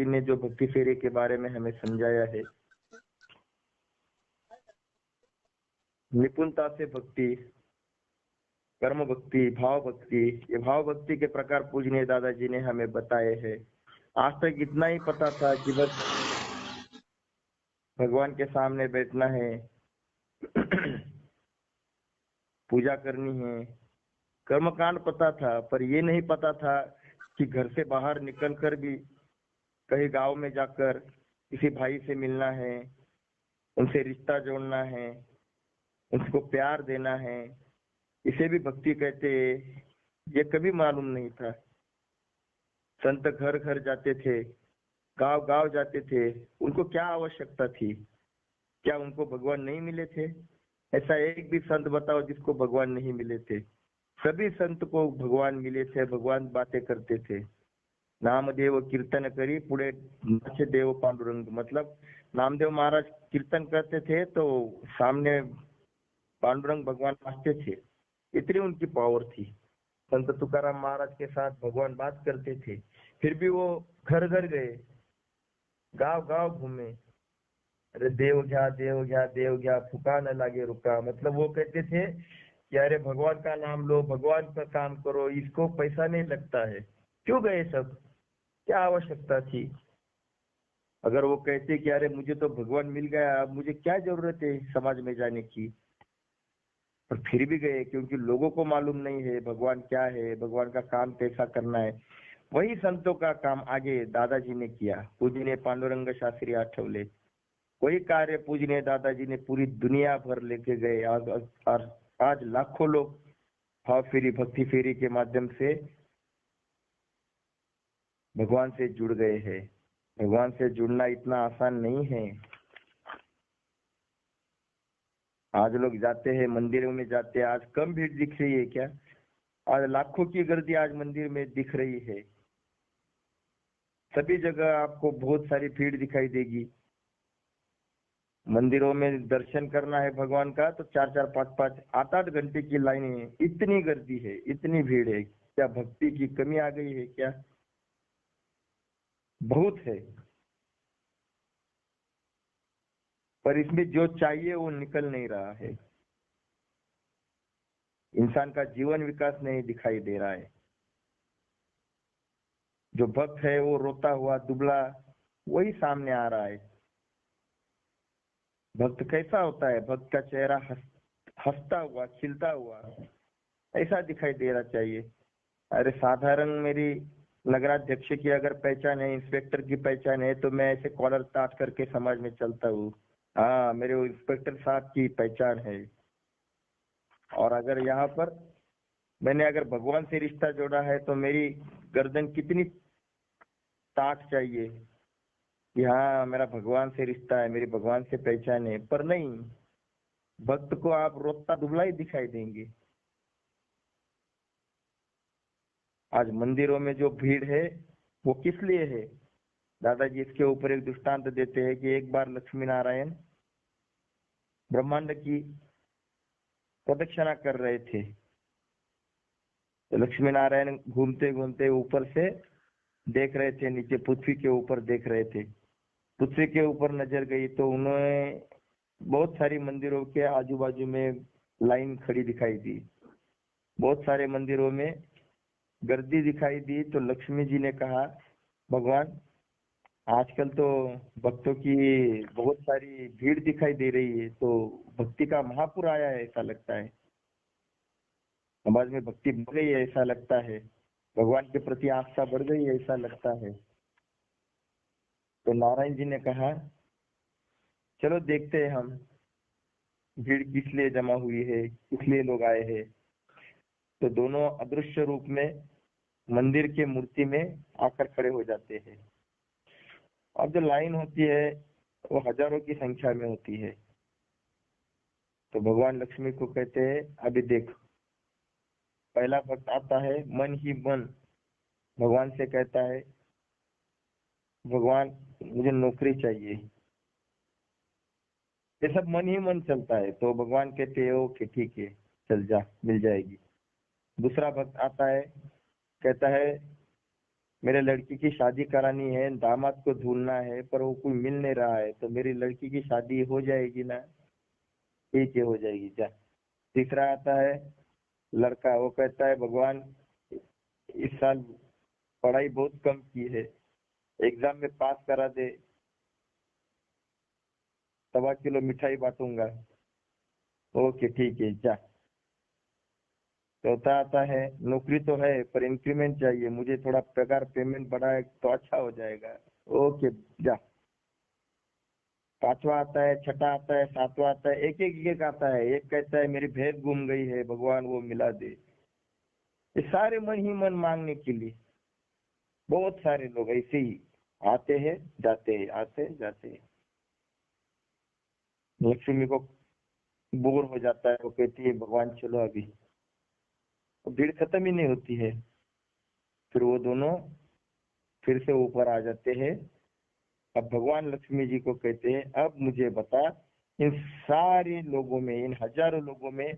जी ने जो भक्ति फेरे के बारे में हमें समझाया है, निपुणता से भक्ति, कर्म भक्ति, भाव भक्ति, ये भाव भक्ति के प्रकार पूजनीय दादाजी ने हमें बताए हैं। आज तक इतना ही पता था कि बस भगवान के सामने बैठना है, पूजा करनी है, कर्मकांड पता था, पर ये नहीं पता था कि घर से बाहर निकलकर भी कहीं गांव में जाकर किसी भाई से मिलना है, उनसे रिश्ता जोड़ना है, उनको प्यार देना है, इसे भी भक्ति कहते हैं। ये कभी मालूम नहीं था। संत घर घर जाते थे, गांव गांव जाते थे, उनको क्या आवश्यकता थी? क्या उनको भगवान नहीं मिले थे? ऐसा एक भी संत बताओ जिसको भगवान नहीं मिले थे। सभी संत को भगवान मिले थे, भगवान बातें करते थे। नामदेव कीर्तन करी पुढे नाचे देव पांडुरंग, मतलब नामदेव महाराज कीर्तन करते थे तो सामने पांडुरंग भगवान नाचते थे। इतनी उनकी पावर थी। संत तुकाराम महाराज के साथ भगवान बात करते थे, फिर भी वो घर घर गए, गांव गांव घूमे, अरे देव घ्या देव घ्या देव घ्या, फुका न लागे रुका। मतलब वो कहते थे कि अरे भगवान का नाम लो, भगवान का काम करो, इसको पैसा नहीं लगता है। क्यों गए सब? क्या आवश्यकता थी? अगर वो कहते कि अरे मुझे तो भगवान मिल गया, अब मुझे क्या जरूरत है समाज में जाने की, पर फिर भी गए, क्योंकि लोगों को मालूम नहीं है भगवान क्या है, भगवान का काम कैसा करना है। वही संतों का काम आगे दादाजी ने किया, पूजनीय पांडुरंग शास्त्री आठवले। वही कार्य पूजनीय दादाजी ने पूरी दुनिया भर लेके गए। आज लाखों लोग भाव फेरी, भक्ति फेरी के माध्यम से भगवान से जुड़ गए हैं। भगवान से जुड़ना इतना आसान नहीं है। आज लोग जाते हैं मंदिरों में, जाते हैं, आज कम भीड़ दिख रही है क्या? आज लाखों की गर्दी आज मंदिर में दिख रही है। सभी जगह आपको बहुत सारी भीड़ दिखाई देगी। मंदिरों में दर्शन करना है भगवान का तो 4-4, 5-5, 8-8 घंटे की लाइन है। इतनी गर्दी है, इतनी भीड़ है। क्या भक्ति की कमी आ गई है क्या? बहुत है, पर इसमें जो चाहिए वो निकल नहीं रहा है। इंसान का जीवन विकास नहीं दिखाई दे रहा है। जो भक्त है वो रोता हुआ दुबला वही सामने आ रहा है। भक्त कैसा होता है? भक्त का चेहरा हंसता हुआ, खिलता हुआ ऐसा दिखाई देना चाहिए। अरे साधारण मेरी नगराध्यक्ष की अगर पहचान है, इंस्पेक्टर की पहचान है, तो मैं ऐसे कॉलर ताट करके समाज में चलता हूँ। हाँ, मेरे वो इंस्पेक्टर साहब की पहचान है। और अगर यहाँ पर मैंने अगर भगवान से रिश्ता जोड़ा है तो मेरी गर्दन कितनी ताक चाहिए कि हाँ मेरा भगवान से रिश्ता है, मेरी भगवान से पहचान है। पर नहीं, भक्त को आप रोता दुबला ही दिखाई देंगे। आज मंदिरों में जो भीड़ है वो किस लिए है? दादाजी इसके ऊपर एक दृष्टांत देते हैं कि एक बार लक्ष्मी नारायण ब्रह्मांड की प्रदक्षिणा कर रहे थे। तो लक्ष्मी नारायण घूमते घूमते ऊपर से देख रहे थे, नीचे पृथ्वी के ऊपर देख रहे थे। पृथ्वी के ऊपर नजर गई तो उन्हें बहुत सारी मंदिरों के आजू बाजू में लाइन खड़ी दिखाई दी, बहुत सारे मंदिरों में गर्दी दिखाई दी। तो लक्ष्मी जी ने कहा, भगवान आजकल तो भक्तों की बहुत सारी भीड़ दिखाई दे रही है, तो भक्ति का महापुर आया है ऐसा लगता है, समाज में भक्ति बढ़ गई है ऐसा लगता है, भगवान के प्रति आस्था बढ़ गई है ऐसा लगता है। तो नारायण जी ने कहा, चलो देखते हैं हम भीड़ किस लिए जमा हुई है, किस लिए लोग आए हैं। तो दोनों अदृश्य रूप में मंदिर के मूर्ति में आकर खड़े हो जाते हैं। अब जो लाइन होती है वो हजारों की संख्या में होती है। तो भगवान लक्ष्मी को कहते हैं, अभी देख, पहला भक्त आता है मन ही मन, भगवान से कहता है, भगवान मुझे नौकरी चाहिए। ये सब मन ही मन चलता है। तो भगवान कहते हैं ओके ठीक है, चल जा, मिल जाएगी। दूसरा भक्त आता है, कहता है मेरे लड़की की शादी करानी है, दामाद को ढूंढना है, पर वो कोई मिल नहीं रहा है, तो मेरी लड़की की शादी हो जाएगी ना? ठीक है, हो जाएगी जा। तीसरा आता है लड़का, वो कहता है भगवान इस साल पढ़ाई बहुत कम की है, एग्जाम में पास करा दे, 1.25 किलो मिठाई बांटूंगा। ओके ठीक है जा। चौथा आता है नौकरी तो है पर इंक्रीमेंट चाहिए, मुझे थोड़ा पगार पेमेंट बढ़ाए तो अच्छा हो जाएगा। ओके जा। पांचवा आता है, छठा आता है, सातवां आता है, एक आता है। एक कहता है मेरी भैंस गुम गई है, भगवान वो मिला दे। ये सारे मन ही मन मांगने के लिए। बहुत सारे लोग ऐसे ही आते हैं जाते हैं, आते हैं जाते हैं। लक्ष्मी को बोर हो जाता है, वो कहती है भगवान चलो अभी, तो भीड़ खत्म ही नहीं होती है। फिर वो दोनों फिर से ऊपर आ जाते हैं। अब भगवान लक्ष्मी जी को कहते हैं अब मुझे बता, इन सारे लोगों में, इन हजारों लोगों में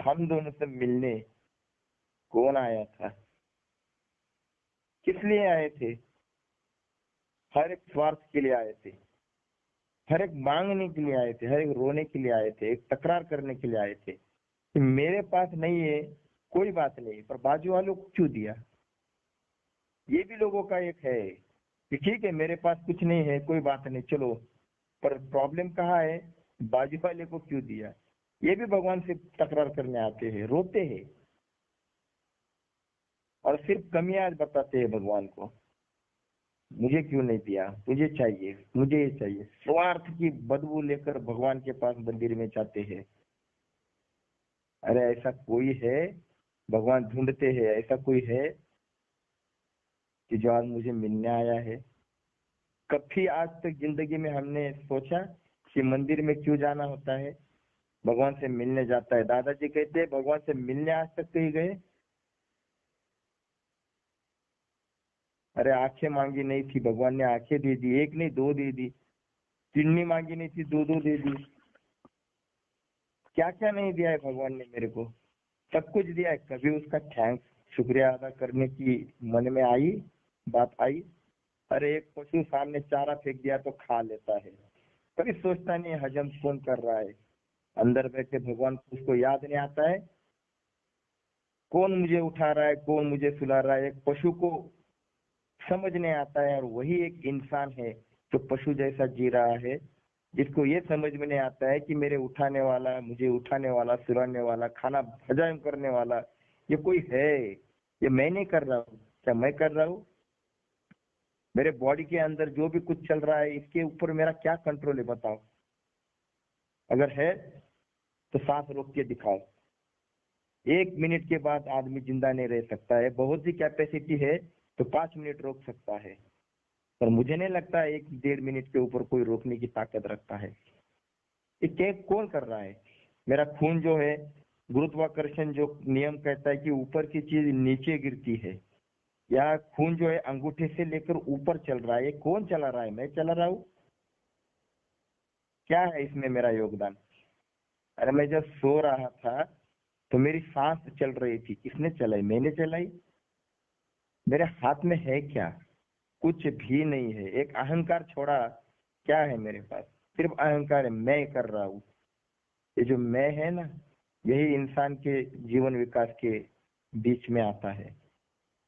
हम दोनों से मिलने कौन आया था, किस लिए आए थे? हर एक स्वार्थ के लिए आए थे, हर एक मांगने के लिए आए थे, हर एक रोने के लिए आए थे, एक तकरार करने के लिए आए थे कि मेरे पास नहीं है, कोई बात नहीं, पर बाजू वालों को क्यों दिया? ये भी लोगों का एक है कि ठीक है मेरे पास कुछ नहीं है, कोई बात नहीं चलो, पर प्रॉब्लम कहाँ है? बाजू वाले को क्यों दिया? ये भी भगवान से तकरार करने आते हैं, रोते हैं और सिर्फ कमियां बताते हैं भगवान को। मुझे क्यों नहीं दिया, मुझे चाहिए, मुझे ये चाहिए। स्वार्थ की बदबू लेकर भगवान के पास मंदिर में जाते हैं। अरे ऐसा कोई है? भगवान ढूंढते हैं, ऐसा कोई है कि जो आज मुझे मिलने आया है? कभी आज तक जिंदगी में हमने सोचा कि मंदिर में क्यों जाना होता है? भगवान से मिलने जाता है। दादाजी कहते हैं भगवान से मिलने आज तक कहीं गए? अरे आंखें मांगी नहीं थी, भगवान ने आंखें दे दी, एक नहीं दो दे दी। किडनी मांगी नहीं थी, दो दो दे दी। क्या क्या नहीं दिया है भगवान ने मेरे को, सब कुछ दिया है। कभी उसका थैंक्स, शुक्रिया अदा करने की मन में आई, बात आई? अरे एक पशु सामने चारा फेंक दिया तो खा लेता है, कभी सोचता नहीं हजम कौन कर रहा है। अंदर बैठे भगवान को उसको याद नहीं आता है कौन मुझे उठा रहा है, कौन मुझे सुला रहा है। एक पशु को समझ नहीं आता है, और वही एक इंसान है जो पशु जैसा जी रहा है, जिसको ये समझ में नहीं आता है कि मेरे उठाने वाला, मुझे उठाने वाला, सुलाने वाला, खाना हजम करने वाला ये कोई है। ये मैं नहीं कर रहा हूँ, क्या मैं कर रहा हूँ? मेरे बॉडी के अंदर जो भी कुछ चल रहा है इसके ऊपर मेरा क्या कंट्रोल है बताओ? अगर है तो सांस रोक के दिखाओ। 1 मिनट के बाद आदमी जिंदा नहीं रह सकता है, बहुत सी कैपेसिटी है तो 5 मिनट रोक सकता है, पर मुझे नहीं लगता 1 डेढ़ मिनट के ऊपर कोई रोकने की ताकत रखता है। ये केक कौन कर रहा है? मेरा खून जो है, गुरुत्वाकर्षण जो नियम कहता है कि ऊपर की चीज नीचे गिरती है, या खून जो है अंगूठे से लेकर ऊपर चल रहा है, ये कौन चला रहा है? मैं चला रहा हूँ? क्या है इसमें मेरा योगदान? अरे मैं जब सो रहा था तो मेरी सांस चल रही थी, किसने चलाई? मैंने चलाई। मेरे हाथ में है क्या? कुछ भी नहीं है। एक अहंकार छोड़ा क्या है मेरे पास? सिर्फ अहंकार है, मैं कर रहा हूँ। ये जो मैं है ना, यही इंसान के जीवन विकास के बीच में आता है।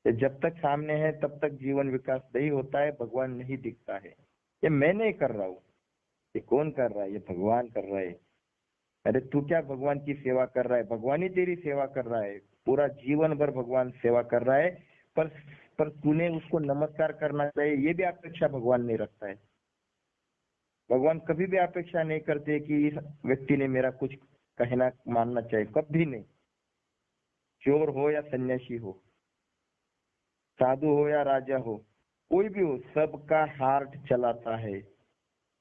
ये जब तक सामने है तब तक जीवन विकास नहीं होता है, भगवान नहीं दिखता है। ये मैं नहीं कर रहा हूँ, ये कौन कर रहा है? ये भगवान कर रहा है। अरे तू क्या भगवान की सेवा कर रहा है? भगवान ही तेरी सेवा कर रहा है, पूरा जीवन भर भगवान सेवा कर रहा है। पर पर तूने उसको नमस्कार करना चाहिए, ये भी अपेक्षा भगवान नहीं रखता है। भगवान कभी भी अपेक्षा नहीं करते कि इस व्यक्ति ने मेरा कुछ कहना मानना चाहिए, कभी नहीं। चोर हो या सन्यासी हो, साधु हो या राजा हो, कोई भी हो, सबका हार्ट चलाता है,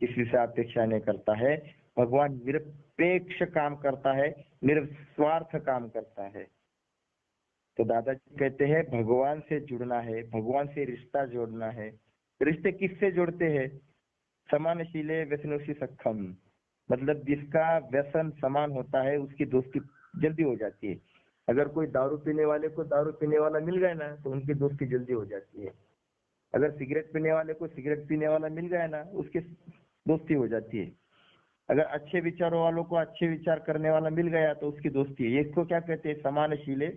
किसी से अपेक्षा नहीं करता है। भगवान निरपेक्ष काम करता है, निस्वार्थ काम करता है। तो दादाजी कहते हैं भगवान से जुड़ना है, भगवान से रिश्ता जोड़ना है। रिश्ते किससे जोड़ते हैं? समानशीले व्यसनोसी सक्षम, मतलब जिसका व्यसन समान होता है उसकी दोस्ती जल्दी हो जाती है। अगर कोई दारू पीने वाले को दारू पीने वाला मिल गया ना तो उनकी दोस्ती जल्दी हो जाती है। अगर सिगरेट पीने वाले को सिगरेट पीने वाला मिल गया ना, उसकी दोस्ती हो जाती है। अगर अच्छे विचारों वालों को अच्छे विचार करने वाला मिल गया तो उसकी दोस्ती है। इसको क्या कहते हैं? समानशीले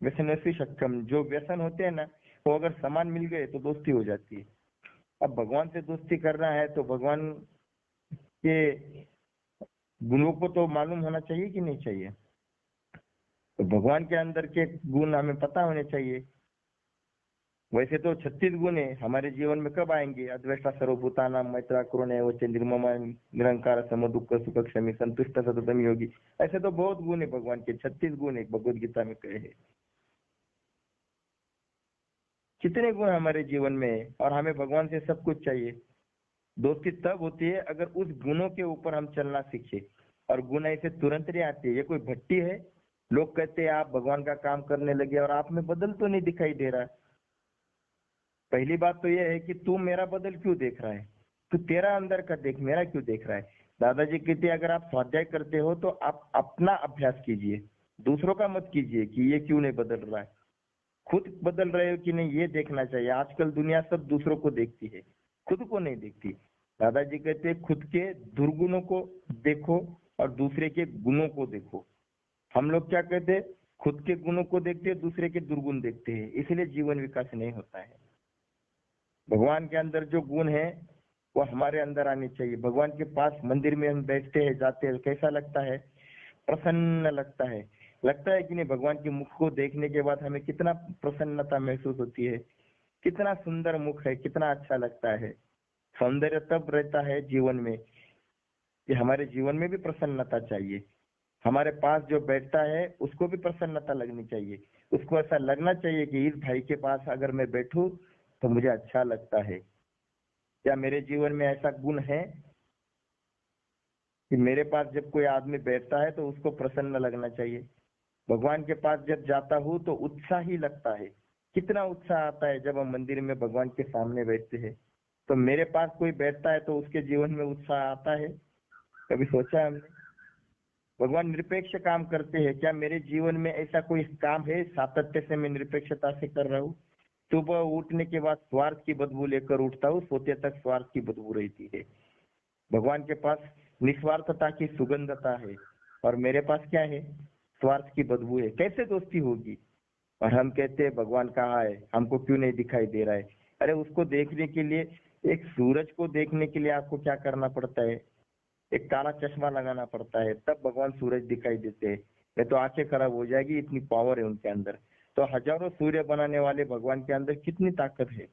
व्यसनस्वी सक्षम। जो व्यसन होते हैं ना, वो अगर समान मिल गए तो दोस्ती हो जाती है। अब भगवान से दोस्ती करना है तो भगवान के गुणों को तो मालूम होना चाहिए कि नहीं चाहिए? तो भगवान के अंदर के गुण हमें पता होने चाहिए। वैसे तो 36 गुण है, हमारे जीवन में कब आएंगे? अद्वेष्टा सर्वभूतानां मैत्रा करुणा एवच निर्ममा निरंकार सम दुख सुख क्षमी संतुष्ट सततम योगी। ऐसे तो बहुत गुण है भगवान के, 36 गुण है भगवत गीता में कहे हैं। कितने गुण हमारे जीवन में है और हमें भगवान से सब कुछ चाहिए। दोस्ती तब होती है अगर उस गुणों के ऊपर हम चलना सीखे। और गुण ऐसे तुरंत नहीं आते। ये कोई भट्टी है, लोग कहते हैं आप भगवान का काम करने लगे और आप में बदल तो नहीं दिखाई दे रहा। पहली बात तो ये है कि तू मेरा बदल क्यों देख रहा है? तू तेरा अंदर का देख, मेरा क्यों देख रहा है? दादाजी कहते हैं अगर आप स्वाध्याय करते हो तो आप अपना अभ्यास कीजिए, दूसरों का मत कीजिए कि ये क्यों नहीं बदल रहा है। खुद बदल रहे हो कि नहीं ये देखना चाहिए। आजकल दुनिया सब दूसरों को देखती है, खुद को नहीं देखती। दादाजी कहते हैं खुद के दुर्गुणों को देखो और दूसरे के गुणों को देखो। हम लोग क्या कहते हैं? खुद के गुणों को देखते हैं, दूसरे के दुर्गुण देखते हैं, इसलिए जीवन विकास नहीं होता है। भगवान के अंदर जो गुण है वो हमारे अंदर आने चाहिए। भगवान के पास मंदिर में हम बैठते हैं, जाते हैं, कैसा लगता है? प्रसन्न लगता है। लगता है कि नहीं? भगवान के मुख को देखने के बाद हमें कितना प्रसन्नता महसूस होती है। कितना सुंदर मुख है, कितना अच्छा लगता है। सौंदर्य तब रहता है जीवन में कि हमारे जीवन में भी प्रसन्नता चाहिए। हमारे पास जो बैठता है उसको भी प्रसन्नता लगनी चाहिए। उसको ऐसा लगना चाहिए कि इस भाई के पास अगर मैं बैठूं तो मुझे अच्छा लगता है। क्या मेरे जीवन में ऐसा गुण है कि मेरे पास जब कोई आदमी बैठता है तो उसको प्रसन्न लगना चाहिए? भगवान के पास जब जाता हूँ तो उत्साह ही लगता है। कितना उत्साह आता है जब हम मंदिर में भगवान के सामने बैठते हैं। तो मेरे पास कोई बैठता है तो उसके जीवन में उत्साह आता है? कभी सोचा है हमने? भगवान निरपेक्ष काम करते हैं। क्या मेरे जीवन में ऐसा कोई काम है सातत्य से मैं निरपेक्षता से कर रहा हूँ? सुबह उठने के बाद स्वार्थ की बदबू लेकर उठता हूँ, सोते तक स्वार्थ की बदबू रहती है। भगवान के पास निस्वार्थता की सुगंधता है और मेरे पास क्या है? स्वार्थ की बदबू है। कैसे दोस्ती होगी? और हम कहते हैं भगवान कहाँ है, हमको क्यों नहीं दिखाई दे रहा है? अरे उसको देखने के लिए, एक सूरज को देखने के लिए आपको क्या करना पड़ता है? एक काला चश्मा लगाना पड़ता है, तब भगवान सूरज दिखाई देते हैं। नहीं तो आंखें खराब हो जाएगी, इतनी पावर है उनके अंदर। तो हजारों सूर्य बनाने वाले भगवान के अंदर कितनी ताकत है।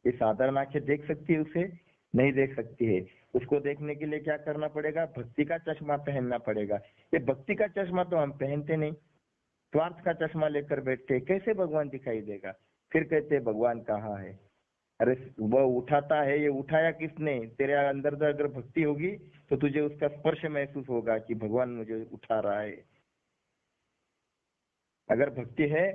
ये साधारण आंखें देख सकती है उसे? नहीं देख सकती है। उसको देखने के लिए क्या करना पड़ेगा? भक्ति का चश्मा पहनना पड़ेगा। ये भक्ति का चश्मा तो हम पहनते नहीं, स्वार्थ का चश्मा लेकर बैठते हैं। कैसे भगवान दिखाई देगा? फिर कहते हैं भगवान कहाँ है? अरे वह उठाता है, ये उठाया किसने? तेरे अंदर तो अगर भक्ति होगी तो तुझे उसका स्पर्श महसूस होगा कि भगवान मुझे उठा रहा है। अगर भक्ति है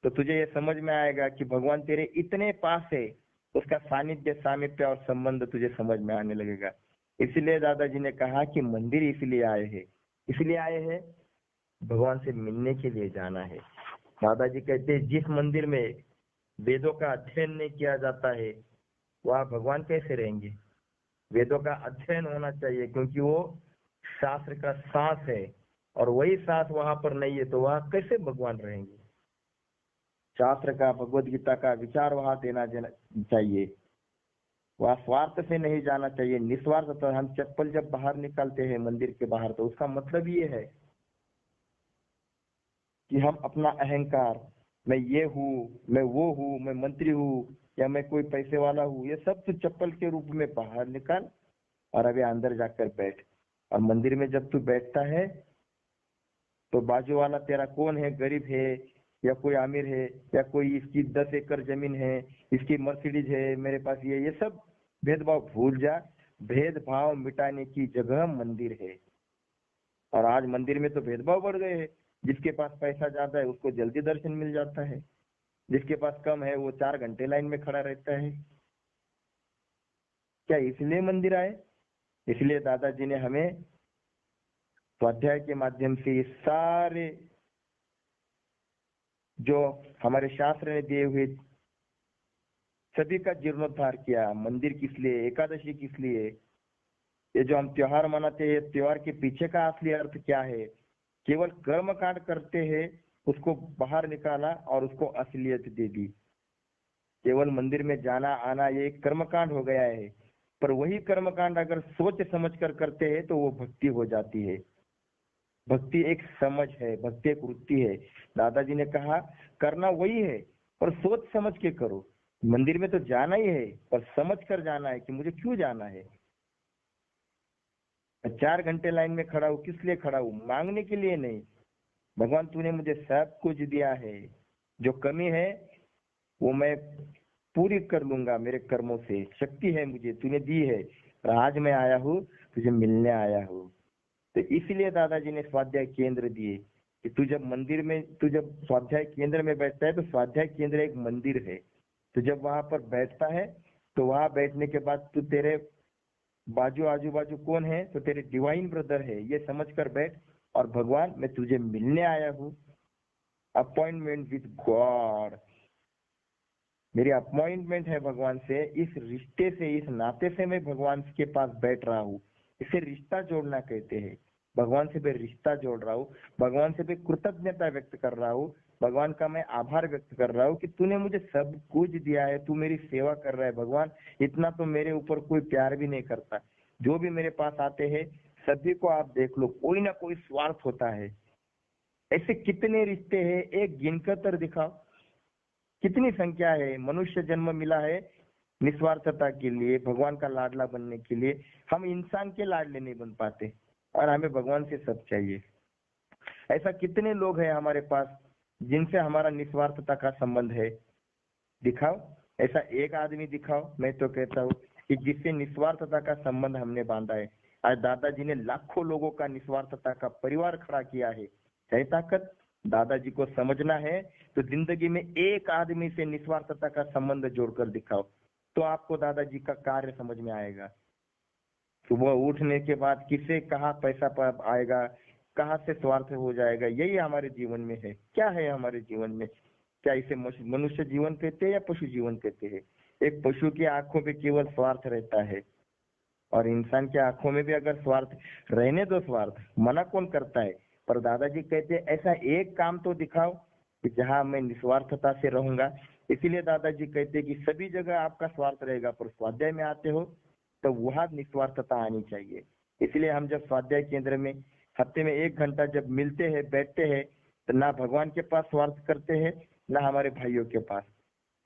तो तुझे ये समझ में आएगा कि भगवान तेरे इतने पास है, उसका सानिध्य सामीप्य और संबंध तुझे समझ में आने लगेगा। इसलिए दादाजी ने कहा कि मंदिर इसलिए आए हैं भगवान से मिलने के लिए जाना है। दादाजी कहते हैं जिस मंदिर में वेदों का अध्ययन नहीं किया जाता है वहाँ भगवान कैसे रहेंगे? वेदों का अध्ययन होना चाहिए, क्योंकि वो शास्त्र का सांस है और वही सांस वहां पर नहीं है तो वहां कैसे भगवान रहेंगे? शास्त्र का, भगवत गीता का विचार वहां देना चाहिए। वहां स्वार्थ से नहीं जाना चाहिए, निस्वार्थ। तो हम चप्पल जब बाहर निकालते हैं मंदिर के बाहर तो उसका मतलब ये है कि हम अपना अहंकार, मैं ये हूँ, मैं वो हूँ, मैं मंत्री हूँ या मैं कोई पैसे वाला हूँ, ये सब तो चप्पल के रूप में बाहर निकाल और अभी अंदर जाकर बैठ। और मंदिर में जब तू बैठता है तो बाजू वाला तेरा कौन है, गरीब है या कोई अमीर है, या कोई इसकी 10 एकड़ जमीन है, इसकी मर्सिडीज है, मेरे पास ये सब भेदभाव भूल जा। भेदभाव मिटाने की जगह मंदिर है। और आज मंदिर में तो भेदभाव बढ़ गए हैं। जिसके पास पैसा ज्यादा है उसको जल्दी दर्शन मिल जाता है, जिसके पास कम है वो 4 घंटे लाइन में खड़ा रहता है। क्या इसलिए मंदिर आए? इसलिए दादाजी ने हमें स्वाध्याय के माध्यम से ये सारे जो हमारे शास्त्र ने दिए हुए सभी का जीर्णोद्धार किया। मंदिर किस लिए, एकादशी किस लिए, ये जो हम त्योहार मनाते हैं, त्योहार के पीछे का असली अर्थ क्या है। केवल कर्म कांड करते हैं, उसको बाहर निकाला और उसको असलियत दे दी। केवल मंदिर में जाना आना ये एक कर्मकांड हो गया है, पर वही कर्मकांड अगर सोच समझ कर करते हैं तो वो भक्ति हो जाती है। भक्ति एक समझ है, भक्ति एक वृत्ति है। दादाजी ने कहा करना वही है, पर सोच समझ के करो। मंदिर में तो जाना ही है, पर समझ कर जाना है कि मुझे क्यों जाना है। 4 घंटे लाइन में खड़ा हूँ, किस लिए खड़ा हूँ, मांगने के लिए नहीं। भगवान तूने मुझे सब कुछ दिया है, जो कमी है वो मैं पूरी कर लूंगा मेरे कर्मों से। शक्ति है मुझे, तूने दी है, और आज मैं आया हूँ, तुझे मिलने आया हूँ। तो इसलिए दादाजी ने स्वाध्याय केंद्र दिए कि तू जब मंदिर में, तू जब स्वाध्याय केंद्र में बैठता है तो स्वाध्याय केंद्र एक मंदिर है। तो जब वहां पर बैठता है तो वहां बैठने के बाद तू, तेरे बाजू आजू बाजू कौन है, तो तेरे डिवाइन ब्रदर है, ये समझ कर बैठ। और भगवान मैं तुझे मिलने आया हूँ, अपॉइंटमेंट विद गॉड, मेरी अपॉइंटमेंट है भगवान से। इस रिश्ते से, इस नाते से मैं भगवान के पास बैठ रहा हूँ। इसे रिश्ता जोड़ना कहते हैं। भगवान से मैं रिश्ता जोड़ रहा हूँ, भगवान से मैं कृतज्ञता व्यक्त कर रहा हूँ, भगवान का मैं आभार व्यक्त कर रहा हूँ कि तूने मुझे सब कुछ दिया है, तू मेरी सेवा कर रहा है। भगवान इतना तो मेरे ऊपर कोई प्यार भी नहीं करता। जो भी मेरे पास आते हैं सभी को आप देख लो, कोई ना कोई स्वार्थ होता है। ऐसे कितने रिश्ते हैं, एक गिनकर तर दिखाओ। कितनी संख्या है। मनुष्य जन्म मिला है निस्वार्थता के लिए, भगवान का लाडला बनने के लिए। हम इंसान के लाडले नहीं बन पाते और हमें भगवान से सब चाहिए। ऐसा कितने लोग हैं हमारे पास जिनसे हमारा निस्वार्थता का संबंध है, दिखाओ। ऐसा एक आदमी दिखाओ, मैं तो कहता हूँ कि जिससे निस्वार्थता का संबंध हमने बांधा है। आज दादाजी ने लाखों लोगों का निस्वार्थता का परिवार खड़ा किया है ताकत। दादाजी को समझना है तो जिंदगी में एक आदमी से निस्वार्थता का संबंध जोड़कर दिखाओ, तो आपको दादाजी का कार्य समझ में आएगा। सुबह उठने के बाद किसे कहाँ पैसा आएगा, कहाँ से स्वार्थ हो जाएगा, यही हमारे जीवन में है। क्या है हमारे जीवन में, क्या इसे मनुष्य जीवन कहते हैं या पशु जीवन कहते हैं। एक पशु की आंखों में केवल स्वार्थ रहता है, और इंसान की आंखों में भी अगर स्वार्थ, रहने दो स्वार्थ, मना कौन करता है। पर दादाजी कहते हैं ऐसा एक काम तो दिखाओ कि जहां मैं निस्वार्थता से रहूंगा। इसीलिए दादाजी कहते हैं कि सभी जगह आपका स्वार्थ रहेगा, पर स्वाध्याय में आते हो तो वहां निस्वार्थता आनी चाहिए। इसलिए हम जब स्वाध्याय केंद्र में हफ्ते में 1 घंटा जब मिलते हैं, बैठते हैं, तो ना भगवान के पास स्वार्थ करते हैं, ना हमारे भाइयों के पास।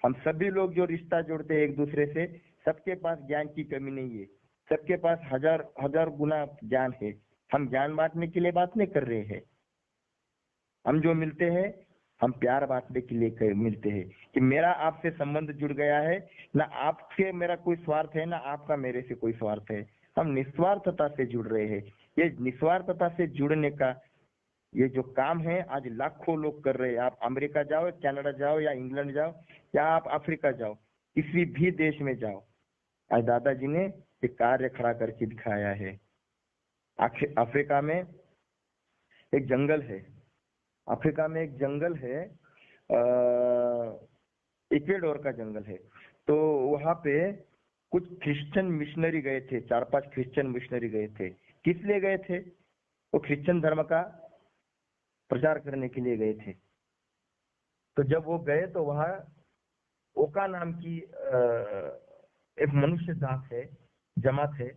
हम सभी लोग जो रिश्ता जोड़ते हैं एक दूसरे से, सबके पास ज्ञान की कमी नहीं है, सबके पास हजार हजार गुना ज्ञान है। हम ज्ञान बांटने के लिए बात नहीं कर रहे हैं। हम जो मिलते हैं, हम प्यार बांटने के लिए मिलते हैं कि मेरा आपसे संबंध जुड़ गया है, ना आपसे मेरा कोई स्वार्थ है, ना आपका मेरे से कोई स्वार्थ है। हम निस्वार्थता से जुड़ रहे हैं। ये निस्वार्थता से जुड़ने का ये जो काम है आज लाखों लोग कर रहे हैं। आप अमेरिका जाओ, कनाडा जाओ, या इंग्लैंड जाओ, या आप अफ्रीका जाओ, किसी भी देश में जाओ, आज दादाजी ने एक कार्य खड़ा करके दिखाया है। अफ्रीका में एक जंगल है, अफ्रीका में एक जंगल है, इक्वेडोर का जंगल है। तो वहां पे कुछ क्रिश्चियन मिशनरी गए थे, 4-5 क्रिश्चियन मिशनरी गए थे। किस लिए गए थे, वो क्रिश्चियन धर्म का प्रचार करने के लिए गए थे। तो जब वो गए तो वहां ओका नाम की एक मनुष्य जात है, जमात है।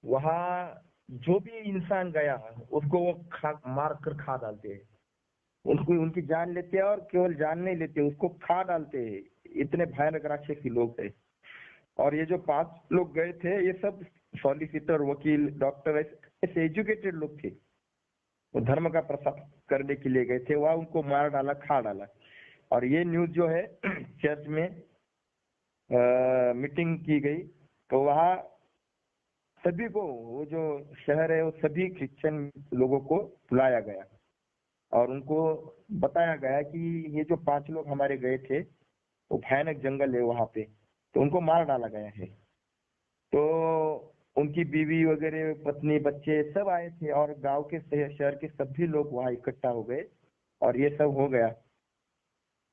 वहां जो भी इंसान गया उसको वो मार कर खा डालते हैं। उनको, उनकी जान लेते हैं, और केवल जान नहीं लेते, उसको खा डालते हैं। इतने भयानक राक्षसी लोग थे। और ये जो 5 लोग गए थे, ये सब सॉलिसिटर, वकील, डॉक्टर, ऐसे एजुकेटेड लोग थे। वो धर्म का प्रसार करने के लिए गए थे, वहां उनको मार डाला, खा डाला। और ये न्यूज जो है चर्च में मीटिंग की गई, तो वहां सभी को, वो जो शहर है वो सभी क्रिश्चियन लोगों को बुलाया गया और उनको बताया गया कि ये जो 5 लोग हमारे गए थे, वो भयानक जंगल है वहां पे, तो उनको मार डाला गया है। तो उनकी बीवी वगैरह, पत्नी, बच्चे सब आए थे, और गांव के, शहर के सभी लोग वहां इकट्ठा हो गए, और ये सब हो गया।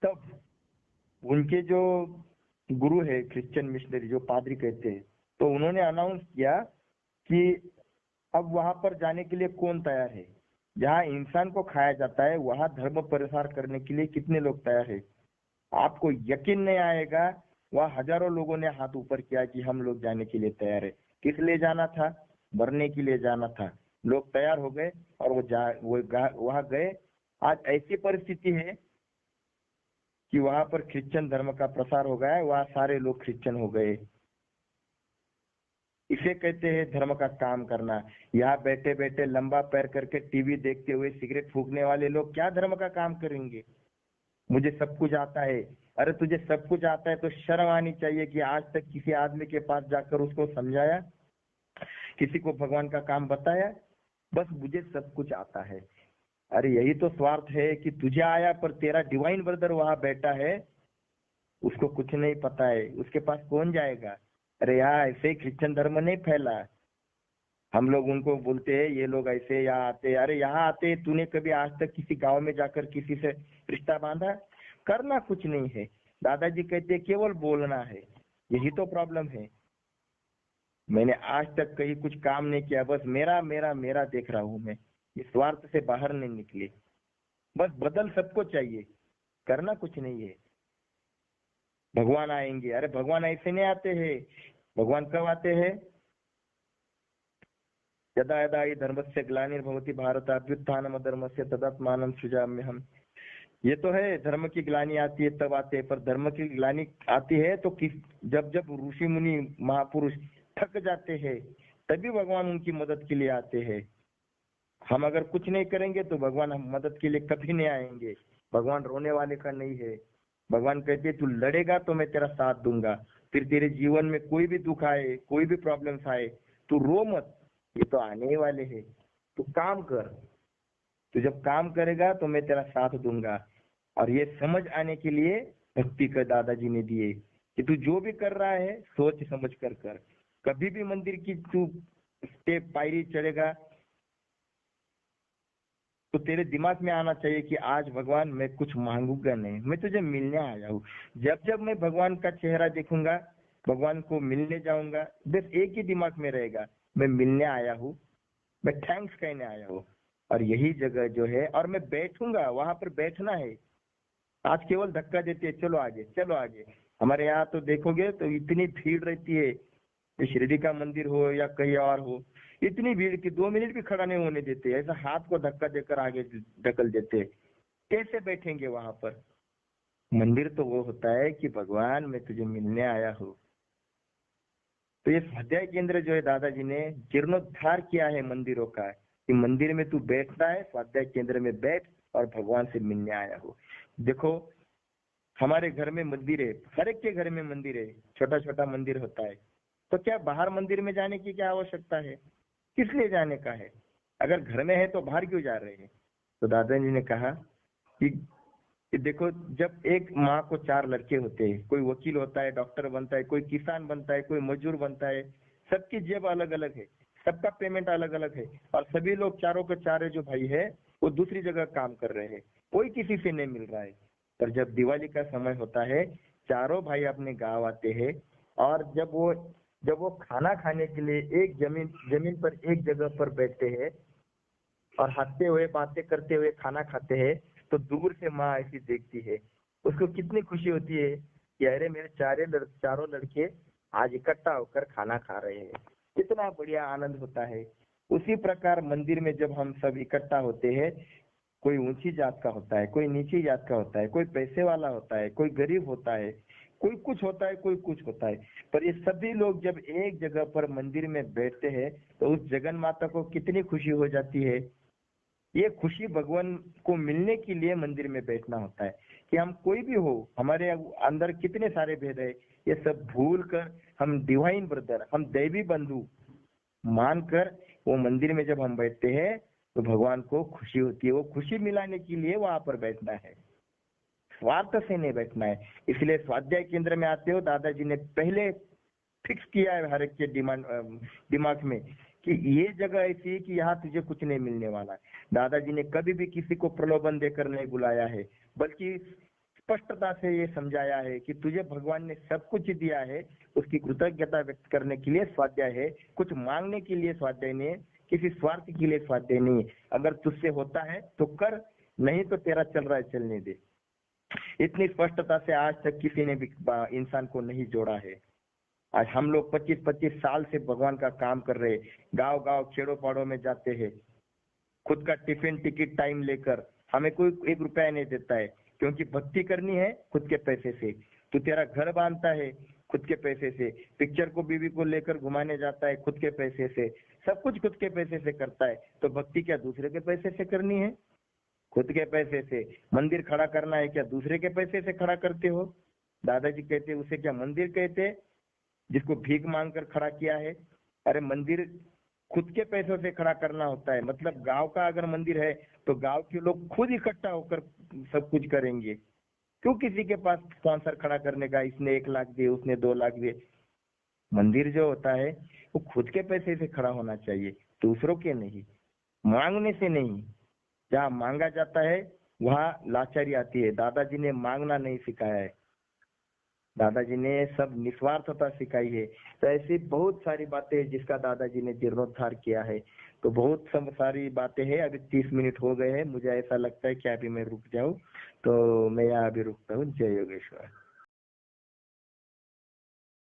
तब उनके जो गुरु है क्रिश्चियन मिशनरी जो पादरी कहते हैं, तो उन्होंने अनाउंस किया कि अब वहां पर जाने के लिए कौन तैयार है। जहाँ इंसान को खाया जाता है वहां धर्म प्रसार करने के लिए कितने लोग तैयार है। आपको यकीन नहीं आएगा, वहां हजारों लोगों ने हाथ ऊपर किया कि हम लोग जाने के लिए तैयार है। किस लिए जाना था? मरने के लिए जाना था। लोग तैयार हो गए और वहां गए। आज ऐसी परिस्थिति है कि वहां पर क्रिश्चियन धर्म का प्रसार हो गया है, वहां सारे लोग क्रिश्चियन हो गए। इसे कहते हैं धर्म का काम करना। यहाँ बैठे बैठे लंबा पैर करके टीवी देखते हुए सिगरेट फूकने वाले लोग क्या धर्म का काम करेंगे? मुझे सब कुछ आता है। अरे तुझे सब कुछ आता है तो शर्म आनी चाहिए कि आज तक किसी आदमी के पास जाकर उसको समझाया, किसी को भगवान का काम बताया। बस मुझे सब कुछ आता है। अरे यही तो स्वार्थ है कि तुझे आया पर तेरा डिवाइन ब्रदर वहां बैठा है, उसको कुछ नहीं पता है, उसके पास कौन जाएगा? अरे यहाँ ऐसे ही क्रिश्चियन धर्म नहीं फैला। हम लोग उनको बोलते हैं ये लोग ऐसे यहाँ आते, अरे यहाँ आते, तूने कभी आज तक किसी गांव में जाकर किसी से रिश्ता बांधा? करना कुछ नहीं है। दादाजी कहते केवल बोलना है। यही तो प्रॉब्लम है। मैंने आज तक कहीं कुछ काम नहीं किया, बस मेरा मेरा मेरा देख रहा हूं मैं। इस स्वार्थ से बाहर नहीं निकले। बस बदल सबको चाहिए, करना कुछ नहीं है। भगवान आएंगे, अरे भगवान ऐसे नहीं आते हैं। भगवान कब आते हैं? यदा यदा हि धर्मस्य ग्लानिर्भवति भारत अभ्युत्थानम अधर्मस्य तदात्मानं सृजाम्यहम्। ये तो है, धर्म की ग्लानि आती है तब आते हैं, पर धर्म की ग्लानि आती है तो जब जब ऋषि मुनि महापुरुष थक जाते हैं तभी भगवान उनकी मदद के लिए आते हैं। हम अगर कुछ नहीं करेंगे तो भगवान हम मदद के लिए कभी नहीं आएंगे। भगवान रोने वाले का नहीं है। भगवान कहते तू लड़ेगा तो मैं तेरा साथ दूंगा। फिर तेरे जीवन में कोई भी दुख आए, कोई भी प्रॉब्लम्स आए, तू रो मत, ये तो आने ही वाले हैं। तू काम कर, तू जब काम करेगा तो मैं तेरा साथ दूंगा। और ये समझ आने के लिए भक्ति का दादाजी ने दिए कि तू जो भी कर रहा है सोच समझ कर कर। कभी भी मंदिर की तू स्टेप पायरी चढ़ेगा तो तेरे दिमाग में आना चाहिए कि आज भगवान मैं कुछ मांगूंगा नहीं, मैं तुझे मिलने आया हूँ। जब जब मैं भगवान का चेहरा देखूंगा, भगवान को मिलने जाऊंगा, बस एक ही दिमाग में रहेगा, मैं मिलने आया हूँ, मैं थैंक्स कहने आया हूँ। और यही जगह जो है, और मैं बैठूंगा, वहां पर बैठना है। आज केवल धक्का देते हैं, चलो आगे चलो आगे। हमारे यहाँ तो देखोगे तो इतनी भीड़ रहती है, ये शिरडी का मंदिर हो या कहीं और हो, इतनी भीड़ कि 2 मिनट भी खड़ा नहीं होने देते, ऐसा हाथ को धक्का देकर आगे ढकल देते। कैसे बैठेंगे वहां पर? मंदिर तो वो होता है कि भगवान मैं तुझे मिलने आया हूँ। तो ये स्वाध्याय केंद्र जो है दादाजी ने जीर्णोद्धार किया है मंदिरों का, कि मंदिर में तू बैठना है, स्वाध्याय केंद्र में बैठ और भगवान से मिलने आया हो। देखो हमारे घर में मंदिर है, हर एक के घर में मंदिर है, छोटा छोटा मंदिर होता है। तो क्या बाहर मंदिर में जाने की क्या आवश्यकता है? किस लिए जाने का है? अगर घर में है तो बाहर क्यों जा रहे हैं? तो दादाजी ने कहा कि देखो, जब एक माँ को 4 लड़के होते हैं, कोई वकील होता है, डॉक्टर बनता है, कोई किसान बनता है, कोई मजदूर बनता है, सबकी जेब अलग अलग है, सबका पेमेंट अलग अलग है, और सभी लोग चारों के चारे जो भाई है वो दूसरी जगह काम कर रहे हैं, कोई किसी से नहीं मिल रहा है। पर जब दिवाली का समय होता है, चारों भाई अपने गाँव आते हैं, और जब वो खाना खाने के लिए एक जमीन पर एक जगह पर बैठते हैं और हंसते हुए बातें करते हुए खाना खाते हैं, तो दूर से माँ ऐसी देखती है, उसको कितनी खुशी होती है कि अरे मेरे चारों लड़के आज इकट्ठा होकर खाना खा रहे हैं, कितना बढ़िया आनंद होता है। उसी प्रकार मंदिर में जब हम सब इकट्ठा होते हैं, कोई ऊंची जात का होता है, कोई नीची जात का होता है, कोई पैसे वाला होता है, कोई गरीब होता है, कोई कुछ होता है, कोई कुछ होता है, पर ये सभी लोग जब एक जगह पर मंदिर में बैठते हैं तो उस जगन माता को कितनी खुशी हो जाती है। ये खुशी भगवान को मिलने के लिए मंदिर में बैठना होता है। कि हम कोई भी हो, हमारे अंदर कितने सारे भेद है, ये सब भूल कर हम डिवाइन ब्रदर, हम दैवी बंधु मानकर वो मंदिर में जब हम बैठते हैं तो भगवान को खुशी होती है। वो खुशी मिलाने के लिए वहां पर बैठना है, स्वार्थ से नहीं बैठना है। इसलिए स्वाध्याय केंद्र में आते हो, दादाजी ने पहले फिक्स किया है हर एक के दिमाग में कि ये जगह ऐसी है कि यहाँ तुझे कुछ नहीं मिलने वाला है। दादाजी ने कभी भी किसी को प्रलोभन देकर नहीं बुलाया है, बल्कि स्पष्टता से ये समझाया है कि तुझे भगवान ने सब कुछ दिया है, उसकी कृतज्ञता व्यक्त करने के लिए स्वाध्याय है, कुछ मांगने के लिए स्वाध्याय नहीं है, किसी स्वार्थ के लिए स्वाध्याय नहीं है। अगर तुझसे होता है तो कर, नहीं तो तेरा चल रहा है चलने दे। इतनी स्पष्टता से आज तक किसी ने भी इंसान को नहीं जोड़ा है। आज हम लोग 25-25 साल से भगवान का काम कर रहे, गांव गांव खेड़ों पाड़ों में जाते हैं, खुद का टिफिन टिकट टाइम लेकर, हमें कोई 1 रुपया नहीं देता है, क्योंकि भक्ति करनी है खुद के पैसे से। तू तेरा घर बांधता है खुद के पैसे से, पिक्चर को बीवी को लेकर घुमाने जाता है खुद के पैसे से, सब कुछ खुद के पैसे से करता है, तो भक्ति क्या दूसरे के पैसे से करनी है? खुद के पैसे से। मंदिर खड़ा करना है क्या दूसरे के पैसे से खड़ा करते हो? दादाजी कहते उसे क्या मंदिर कहते, जिसको भीख मांग कर खड़ा किया है? अरे मंदिर खुद के पैसों से खड़ा करना होता है। मतलब गांव का अगर मंदिर है तो गांव के लोग खुद इकट्ठा होकर सब कुछ करेंगे। क्यों किसी के पास स्पॉन्सर खड़ा करने का, इसने 1 लाख दिए उसने 2 लाख दिए? मंदिर जो होता है वो खुद के पैसे से खड़ा होना चाहिए, दूसरों के नहीं, मांगने से नहीं। जहाँ मांगा जाता है वहाँ लाचारी आती है। दादाजी ने मांगना नहीं सिखाया है, दादाजी ने सब निस्वार्थता सिखाई है। तो ऐसी बहुत सारी बातें हैं जिसका दादाजी ने जीर्णोद्धार किया है। तो बहुत सब सारी बातें हैं। अभी 30 मिनट हो गए हैं, मुझे ऐसा लगता है कि अभी मैं रुक जाऊं, तो मैं यहाँ अभी रुकता हूँ। जय योगेश्वर।